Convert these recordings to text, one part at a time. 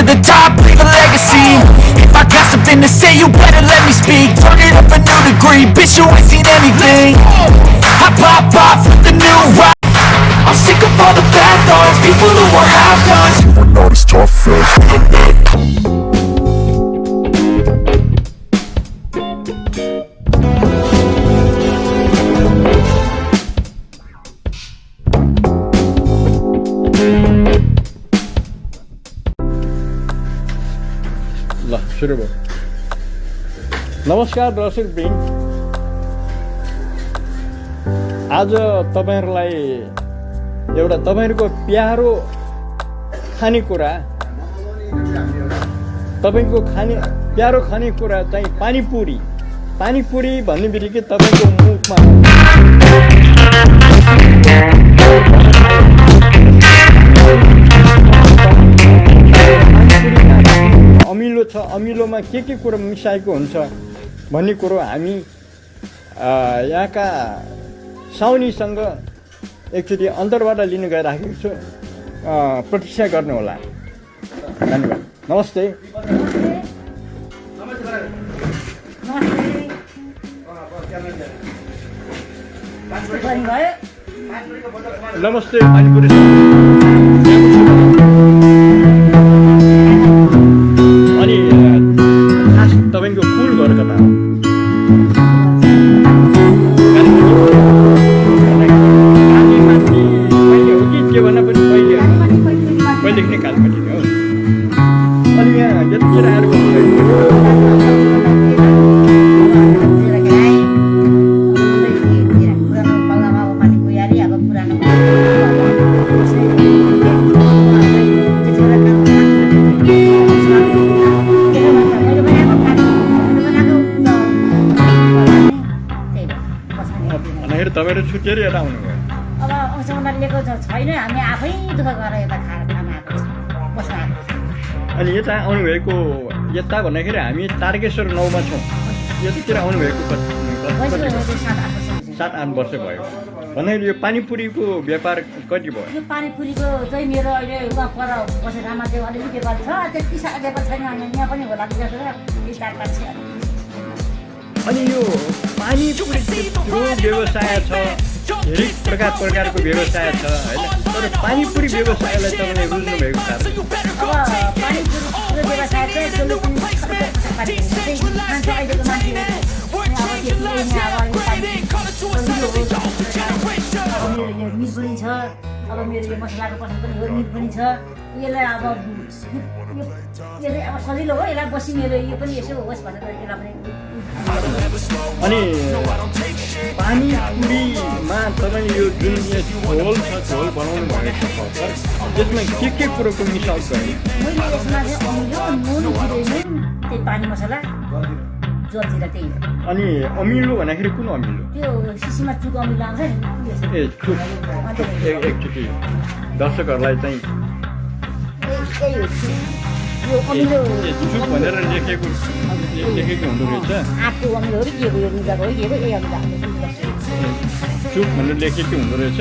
the top, leave a legacy. If I got something to say, you better let me speak. Turn it up a new degree, bitch, you ain't seen anything. I pop off with the new rock. I'm sick of all the bad thoughts, people who are half-nots. You are not as tough as ल सुरु भयो। नमस्कार दर्शक वृन्द, आज तपाईहरुलाई एउटा तपाईहरुको प्यारो खानेकुरा, तपाईको प्यारो खानेकुरा चाहिँ पानीपुरी। पानीपुरी भन्ने बित्तिकै तपाईको मुखमा अमिलो छ, अमिलोमा के कुरा मिसाएको हुन्छ भन्ने कुरो हामी यहाँका साउनीसँग एकचोटि अन्तरबाट लिन गइराखेको छु। प्रतीक्षा गर्नुहोला। धन्यवाद। नमस्ते। नमस्ते पानीपुरी। अनि खास तपाईको फुल घर कता हो? पहिलेदेखि नै कालपट्टि हो। अनि यहाँ यतिखेर आएर तपाईहरु छुटेर यता आउनुभयो। अब औँसौँमा लिएको छैन, हामी आफै दुःख गरेर यता खान आएको बस्न आएको। अनि यता आउनुभएको, यता भन्दाखेरि हामी तारकेश्वर 9 मा छौँ। यतिखेर आउनुभएको 7-8 वर्ष भयो। भन्दाखेरि यो पानीपुरीको व्यापार कति भयो? यो पानीपुरीको चाहिँ मेरो अहिले उहाँ पर बसेरामा चाहिँ अलिकति व्यापार छ, त्यति साह्रो व्यापार छैन। यहाँ पनि होला जस्तो यो 4-5 छ। अनि यो पानीपुरीको व्यवसाय छ, धेरै प्रकारको व्यवसाय छ हैन? तर पानीपुरी व्यवसायलाई तपाईँले बुझ्नु भएको छ? अब पानीपुरीको व्यवसाय चाहिँ जसले पनि मान्छे अहिलेको मान्छे मिट पनि छ। अब मेरो यो मसलाको पसल पनि हो, मिट पनि छ। यसलाई अब यसले अब सजिलो हो, यसलाई बसी मेरो यो पनि यसो होस् भनेर यसलाई पनि। अनि पानीपुरीमा तपाईँ यो जुन झोल छ, झोल बनाउनु भएको छ, यसमा के कुरोको मिसाल गर्ने? मैले यसमा चाहिँ अमिलो, नुन, त्यही पानी मसला, जलजिरा त्यही हो। अनि अमिलो भन्दाखेरि कुन अमिलो? त्यो सिसीमा चुक अमिलो आउँछ नि। ए चुक। एकचोटि दर्शकहरूलाई चाहिँ यो अमिलो चुक भनेर लेखेको हुँदो रहेछ। आँपको अमिलो हो कि के हो, यो निजाको हो कि के हो, यही अमिलो चुक भनेर लेखेको हुँदो रहेछ।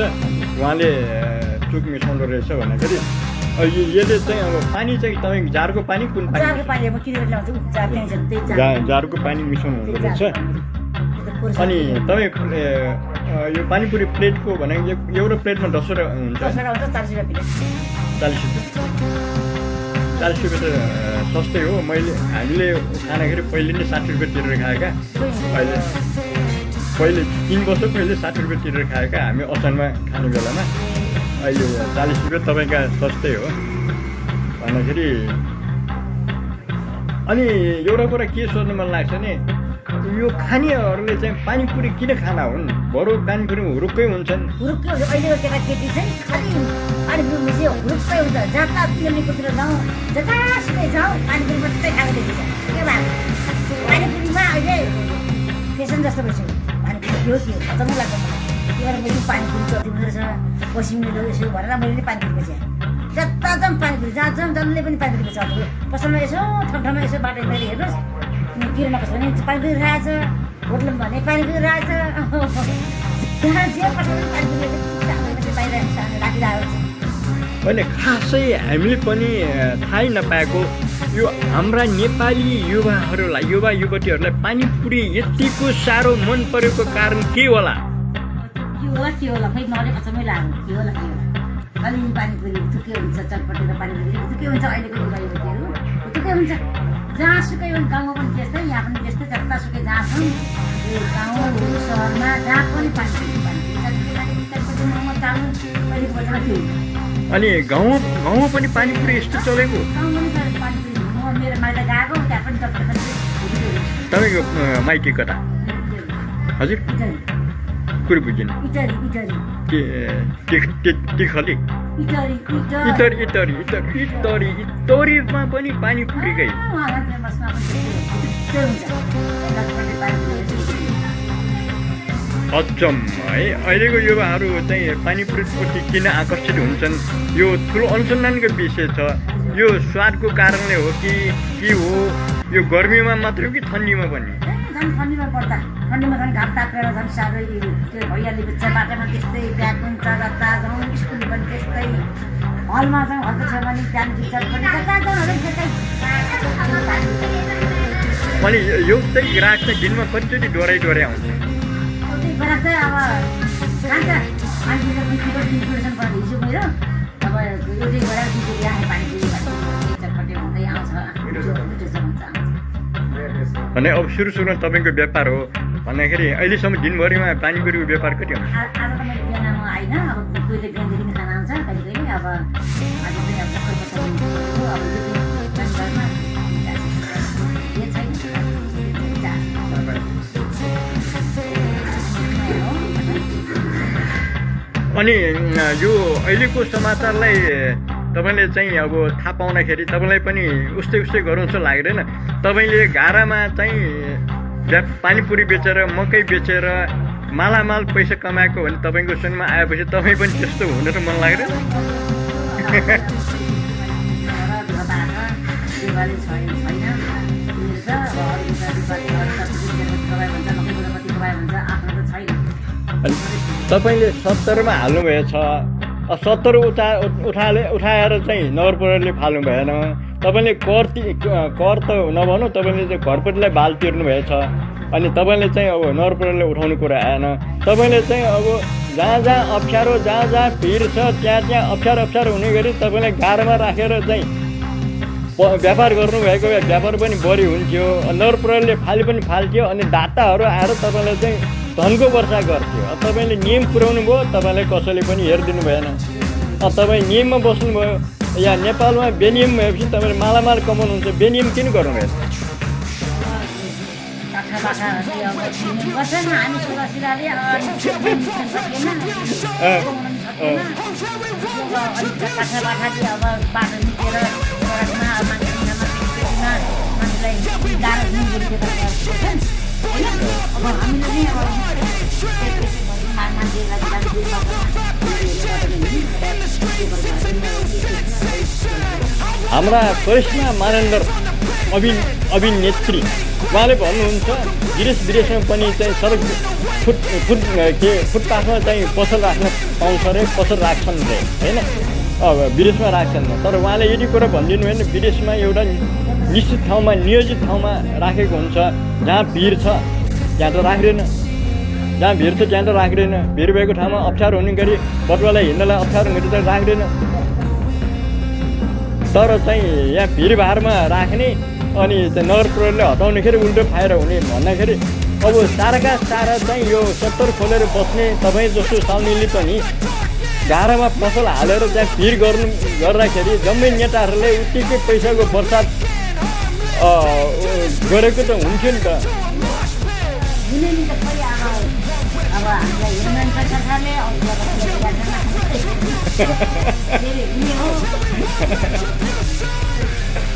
उहाँले चुक मिसाउँदो रहेछ भन्दाखेरि यसले चाहिँ अब पानी चाहिँ तपाईँ जारको पानी कुन पानी? जारको पानी म किनेर ल्याउँछु, जार त्यही छ त्यही जारको पानी मिसाउनु हुँदो रहेछ। अनि तपाईँ यो पानीपुरी प्लेटको भनेको एउटा प्लेटमा 10 रुपियाँ हुन्छ। 40 रुपियाँ प्लेट। 40 रुपियाँ। 40 रुपियाँ त सस्तै हो। हामीले खाँदाखेरि पहिले नै 60 रुपियाँ तिरेर खाएका। पहिले 3 वर्ष पहिले 60 रुपियाँ तिरेर खाएका हामी अचानमा खाने बेलामा। अहिले 40 रुपियाँ तपाईँका सस्तै हो भन्दाखेरि। अनि एउटा कुरा के सोध्नु मन लाग्छ नि, यो खानेहरूले चाहिँ पानीपुरी किन खाना हुन्? बरु पानीपुरी हुरुक्कै हुन्छन्। हुरुक्कै हुन्छ। अहिलेको केटाकेटी चाहिँ खालि पानीपुरी मिसै हुरुक्कै हुन्छ। जता पिउनेकोतिर जाउँ, जतासुकै जाउँ, पानीपुरी मात्रै खाएको देखिन्छ। के भयो पानीपुरीमा अहिले फेसन जस्तो भइसक्यो। पानीपुरी के हो अचम्म लाग्छ मलाई। त्यही भएर मैले पानीपुरी चटिँदो रहेछ, पसिमिलो यसो भनेर मैले पनि पानीपुरी बेचेँ। जता जाउँ पानीपुरी, जहाँ जाउँ जसले पनि पानीपुरी बेच्छ। पसलमा यसो ठाउँमा यसो बाटो हेर्दाखेरि हेर्नुहोस्, किरमा कसो भने पानीपुरी रहेछ, होटलमा भने पानीपुरी रहेछ। जहाँ जे पसलमा पानीपुरी राखिरहेको छ। अनि खासै हामीले पनि थाहै नपाएको यो हाम्रा नेपाली युवाहरूलाई युवा युवतीहरूलाई पानीपुरी यतिको साह्रो मन परेको कारण के होला? के होला खै मलाई कसमै लाग्यो के होला अलि पानीपुरी के हुन्छ चटपटे र पानीपुरी के हुन्छ अहिलेको युवा युवतीहरू के हुन्छ जहाँसुकै गाउँमा पनि त्यस्तै यहाँ पनि त्यस्तै जतासुकै जहाँ छौँ यो गाउँहरू सहरमा जहाँ पनि पानीपुरी अनि गाउँमा पनि पानीपुरी यस्तो चलेको? मेरो माइत गएको त्यहाँ पनि तपाईँको माइती कता? हजुर कुरो बुझेन। इटरीमा पनि पानीपुरीकै अचम्म है। अहिलेको युवाहरू चाहिँ पानीपुरीप्रति किन आकर्षित हुन्छन् यो ठुलो अनुसन्धानको विषय छ। यो स्वादको कारणले हो कि हो? यो गर्मीमा मात्र हो कि ठन्डीमा पनि? ठन्डीमा पर्दा ठन्डीमा झन् घाम तापेर झन् साह्रै त्यो भइहाल्ने बित्छ बाटोमा त्यस्तै ब्याग हुन्छ जता जाउँ स्कुल पनि त्यस्तै हलमा जाउँ हलको छेउमा नि त्यहाँदेखि चटपटी जता जाउँ त्यस्तै। अनि यो चाहिँ ग्राहक चाहिँ दिनमा कतिचोटि डोराइ आउँछ? ग्राहक चाहिँ अब खान्छ हिजो मेरो अब एउटै गएर दुई पानीपुरी चटपटे हुँदै आउँछ। अनि अब सुरुमा तपाईँको व्यापार हो भन्दाखेरि अहिलेसम्म दिनभरिमा पानीपुरीको व्यापार कति हुन्छ? आज त मैले बिहानमा आइनँ अब कोहीले बिहानदेखि खाना आउँछ कहिले कहिले अब आज चाहिँ अनि यो अहिलेको समाचारलाई तपाईँले चाहिँ अब थाहा पाउँदाखेरि तपाईँलाई पनि उस्तै गरौँ जस्तो लाग्दैन? तपाईँले गारामा चाहिँ पानीपुरी बेचेर मकै बेचेर मालामाल पैसा कमाएको भने तपाईँको सुनमा आएपछि तपाईँ पनि त्यस्तो हुन त मन लाग्दैन? तपाईँले 70मा हाल्नुभएछ 70 उठाएर चाहिँ नगरपालिकाले फाल्नु भएन। तपाईँले कर त नभनौँ तपाईँले चाहिँ घरपट्टिलाई बाल तिर्नु भएछ अनि तपाईँले चाहिँ अब नगरपालिकाले उठाउनु कुरा आएन। तपाईँले चाहिँ अब जहाँ अप्ठ्यारो जहाँ भिड छ त्यहाँ अप्ठ्यारो हुने गरी तपाईँले गाह्रोमा राखेर चाहिँ व्यापार गर्नुभएको भए व्यापार पनि बढी हुन्थ्यो। नगरपालिकाले पनि फाल्थ्यो अनि दाताहरू आएर तपाईँले चाहिँ धनको वर्षा गर्थ्यो। तपाईँले नियम पुर्याउनु भयो तपाईँलाई कसैले पनि हेरिदिनु भएन। तपाईँ नियममा बस्नुभयो। यहाँ नेपालमा बेनियम भएपछि तपाईँले मालामाल कमाउनुहुन्छ, बेनियम किन गर्नुभयो? हाम्रा करिश्मा मानन्दर अभिनेत्री उहाँले भन्नुहुन्छ विदेशमा पनि चाहिँ सडक फुटपाथमा चाहिँ पसल राख्न पाउँछ अरे, पसल राख्छन् अरे होइन, अब विदेशमा राख्छन्। तर उहाँले यदि कुरा भनिदिनु भयो भने विदेशमा एउटा निश्चित ठाउँमा नियोजित ठाउँमा राखेको हुन्छ। जहाँ भिड छ त्यहाँ त राख्दैन, जहाँ भिड छ त्यहाँ त राख्दैन। भिड भएको ठाउँमा अप्ठ्यारो हुने गरी बटुवालाई हिँड्नलाई अप्ठ्यारो हुने त राख्दैन। तर चाहिँ यहाँ भिडभाडमा राख्ने अनि नगरपालिकाले हटाउनेखेरि उल्टो फाएर हुने भन्दाखेरि अब साराका सारा चाहिँ यो 70 खोलेर बस्ने तपाईँ जस्तो साउनीले पनि गाह्रोमा पसल हालेर त्यहाँ भिड गर्दाखेरि जम्मै नेताहरूले उत्तिकै पैसाको बर्सात गरेको त हुन्थ्यो नि त।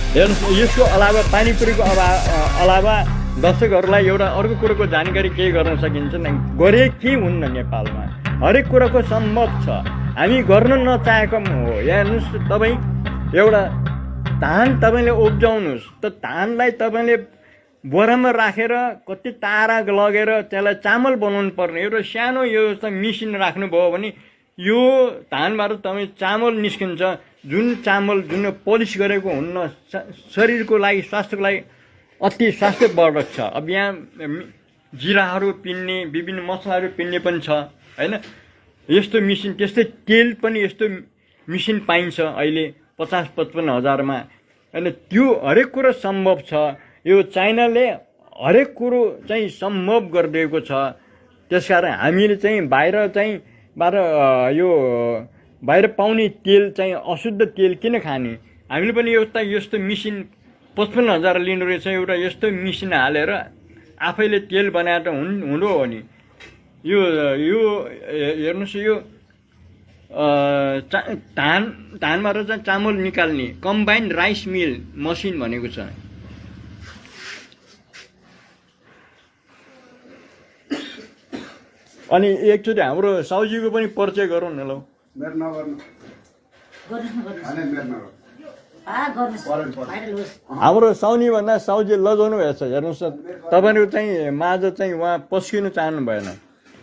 हेर्नुहोस्, यसको अलावा पानीपुरीको अलावा दर्शकहरूलाई एउटा अर्को कुरोको जानकारी के गर्न सकिन्छ नि, गरे के हुन्न नेपालमा हरेक कुराको सम्भव छ। हामी गर्न नचाहेको हो। हेर्नुहोस्, तपाईँ एउटा धान तपाईँले उब्जाउनुहोस् त धानलाई तपाईँले बोरामा राखेर कति तारा लगेर त्यसलाई चामल बनाउनु पर्ने एउटा सानो यो मेसिन राख्नुभयो भने यो धानबाट तपाईँ चामल निस्किन्छ, जुन चामल जुन पोलिस गरेको हुन्न, शरीरको लागि स्वास्थ्यको लागि अति स्वास्थ्यवर्धक छ। अब यहाँ जिराहरू पिन्ने विभिन्न मसलाहरू पिन्ने पनि छ होइन। यस्तो मिसिन, त्यस्तै तेल पनि यस्तो मिसिन पाइन्छ अहिले 50-55 हजारमा होइन। त्यो हरेक कुरो सम्भव छ। यो चाइनाले हरेक कुरो चाहिँ सम्भव गरिदिएको छ। त्यसकारण हामीले चाहिँ बाहिर पाउने तेल चाहिँ अशुद्ध तेल किन खाने? हामीले पनि एउटा यस्तो मिसिन 55 हजार लिनु रहेछ, एउटा यस्तो मिसिन हालेर आफैले तेल बनाएर हुँदो हो नि। यो हेर्नुहोस्, यो धानबाट चाहिँ चामल निकाल्ने कम्बाइन्ड राइस मिल मसिन भनेको छ। अनि एकचोटि हाम्रो साउजीको पनि परिचय गरौँ न। ल हाम्रो साउनी भन्दा साउजी लजाउनु भएछ। हेर्नुहोस् न, तपाईँहरू चाहिँ माझ चाहिँ उहाँ पस्किनु चाहनु भएन।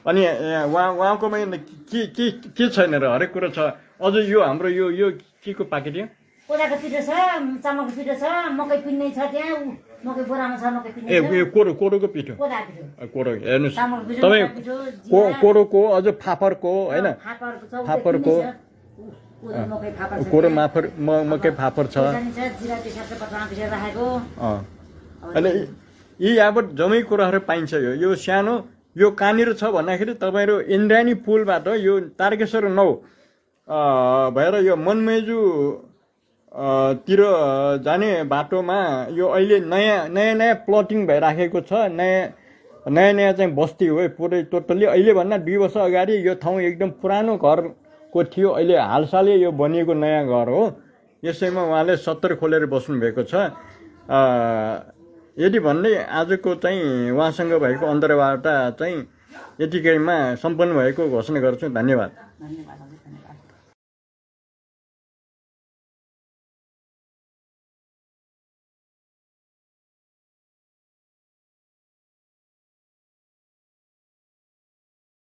अनि उहाँकोमा के छैन र, हरेक कुरो छ। अझ यो हाम्रो यो के को पाकेट हो? कोदाको पिठो छ, चामलको पिठो छ, मकै पिन्ने छ, त्यहाँ मकै बोरामा छ मकै पिन्ने छ। यो कोरोको पिठो, कोरो हेर्नुहोस् तपाईँ, कोरोको अझ फापरको होइन, फापरको कोरो मकै फापर छ। अनि यी यहाँबाट जम्मै कुराहरू पाइन्छ। यो सानो यो कहाँनिर छ भन्दाखेरि तपाईँहरू इन्द्रायणी पुलबाट यो तारकेश्वर 9 भएर यो मनमेजु तिर जाने बाटोमा यो अहिले नयाँ प्लटिङ भइराखेको छ। नयाँ चाहिँ बस्ती हो पुरै टोटल्ली। अहिले भन्दा 2 वर्ष अगाडि यो ठाउँ एकदम पुरानो घरको थियो, अहिले हालसालै यो बनिएको नयाँ घर हो। यसैमा उहाँले 70 खोलेर बस्नुभएको छ। यदि भन्दै आजको चाहिँ उहाँसँग भएको अन्तर्वार्ता चाहिँ यतिकैमा सम्पन्न भएको घोषणा गर्छु। धन्यवाद।